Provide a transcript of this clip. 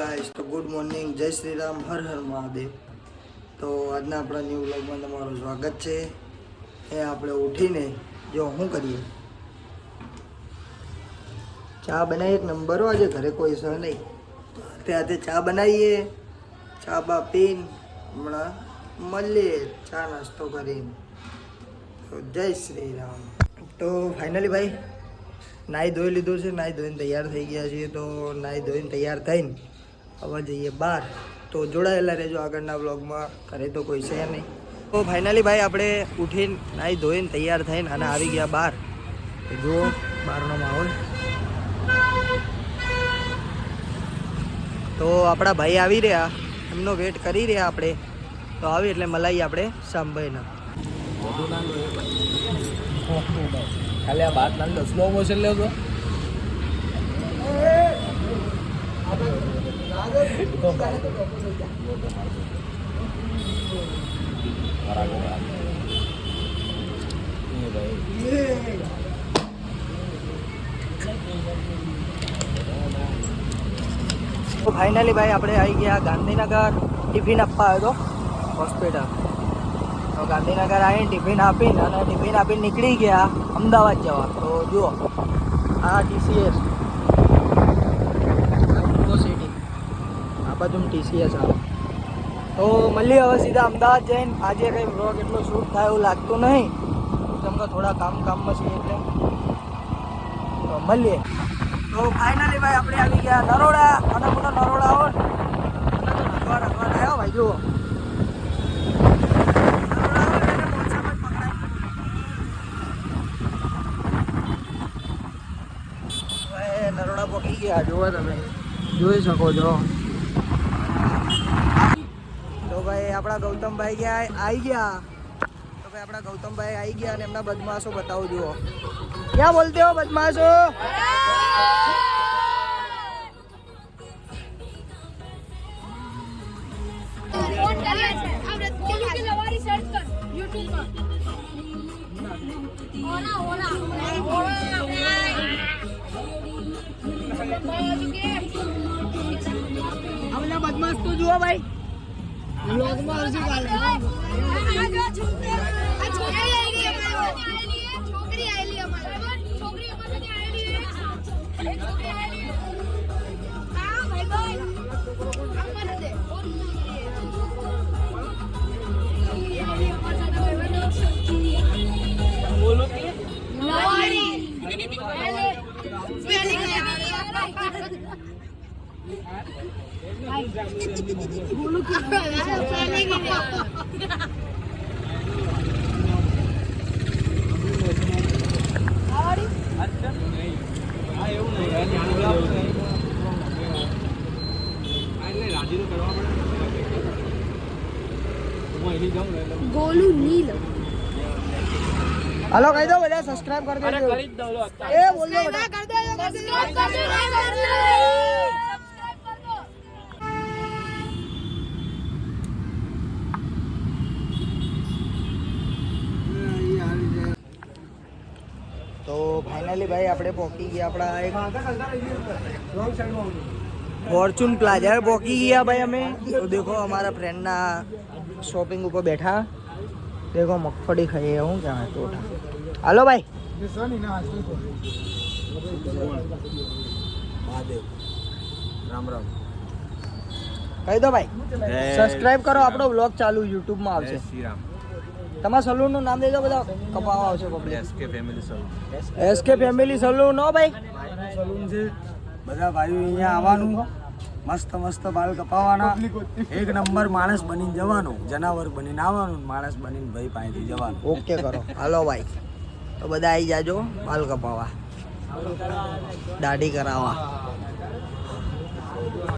Guys, તો good morning, જય શ્રી રામ, હર હર મહાદેવ। તો આજના આપણા ન્યૂ વ્લોગમાં તમારું સ્વાગત છે। એ આપણે ઉઠીને જો શું કરીએ, ચા બનાવીએ એક નંબર। આજે ઘરે કોઈ છે નહીં, ત્યાંથી ચા બનાવીએ, ચા બા પીને હમણાં મળીએ ચા નાસ્તો કરીને। તો જય શ્રી રામ। તો ફાઇનલી ભાઈ નાહી ધોઈ લીધું છે, નાહી ધોઈને તૈયાર થઈ ગયા છીએ। તો નાહી ધોઈને તૈયાર થઈને હવે જઈએ બહાર। તો જોડાયેલા રહેજો આગળના બ્લોગમાં, ઘરે તો કોઈ છે નહીં। તો ફાઇનલી ભાઈ આપણે ઉઠીને નાહી ધોઈને તૈયાર થઈને અને આવી ગયા બહાર। તો જુઓ બહારનો માહોલ। તો આપણા ભાઈ આવી રહ્યા, એમનો વેટ કરી રહ્યા આપણે। તો આવી એટલે મલાઈ આપણે સાંભળીને ખાલી આ બાત ના સ્લો મોશન લ્યો તો તો ફાઇનલી ભાઈ આપણે આવી ગયા ગાંધીનગર। ટિફિન આપવા આવ્યો હતો હોસ્પિટલ। તો ગાંધીનગર આવીને ટિફિન આપીને નીકળી ગયા અમદાવાદ જવા। તો જુઓ આ TCS યુનિવર્સિટી, આ બાજુ TCS આવે। તો મળીએ હવે સીધા અમદાવાદ જઈને। આજે કંઈ વ્લોગ એટલો શૂટ થાય એવું લાગતું નહીં, કેમ કે થોડા કામમાં છીએ એટલે। તો મળીએ। તો ફાઇનલી ભાઈ આપણે આવી ગયા નરોડા। અને પૂરો નરોડા આવો ને આવ્યો ભાઈ, જુઓ નરોડા પહોંચી ગયા, જુઓ તમે જોઈ શકો છો। તો ભાઈ આપણા ગૌતમભાઈ આવી ગયા। તો ભાઈ આપણા ગૌતમભાઈ આવી ગયા અને એમના બદમાશો બતાવું, જુઓ ક્યાં બોલતે હો બદમાશો। બદમાશ તો જુઓ ભાઈ, ગોલુ નીલ। હાલો કહી દો બધા સબસ્ક્રાઇબ કરી દેજો। કરી જ દો એ બોલ દો બધા कर दो। તો ફાઇનલી ભાઈ આપણે પહોંચી ગયા આપણા એક ફોર્ચ્યુન પ્લાઝા પહોંચી ગયા ભાઈ અમે। તો દેખો અમારા ફ્રેન્ડના શોપિંગ ઉપર બેઠા, દેખો મગફળી ખાઈએ, હું ક્યાં ટોઠા। હાલો ભાઈ રામ રામ કહી દો ભાઈ, સબસ્ક્રાઇબ કરો, આપણો બ્લોગ ચાલુ યુટ્યુબમાં આવશે। તમારા સલૂનનું નામ દેજો, બધા કપાવા આવશે પબ્લિક। SK ફેમિલી સલૂન હો ભાઈ, સલૂન છે। બધા ભાઈઓ અહીંયા આવવાનું, મસ્ત મસ્ત બાલ કપાવવાના, એક નંબર માણસ બનીને જવાનું, જનાવર બનીને આવવાનું, માણસ બનીને ભાઈ પાસેથી જવાનું। ઓકે કરો, હાલો ભાઈ। તો બધા આવી જાજો બાલ કપાવવા, દાઢી કરાવવા।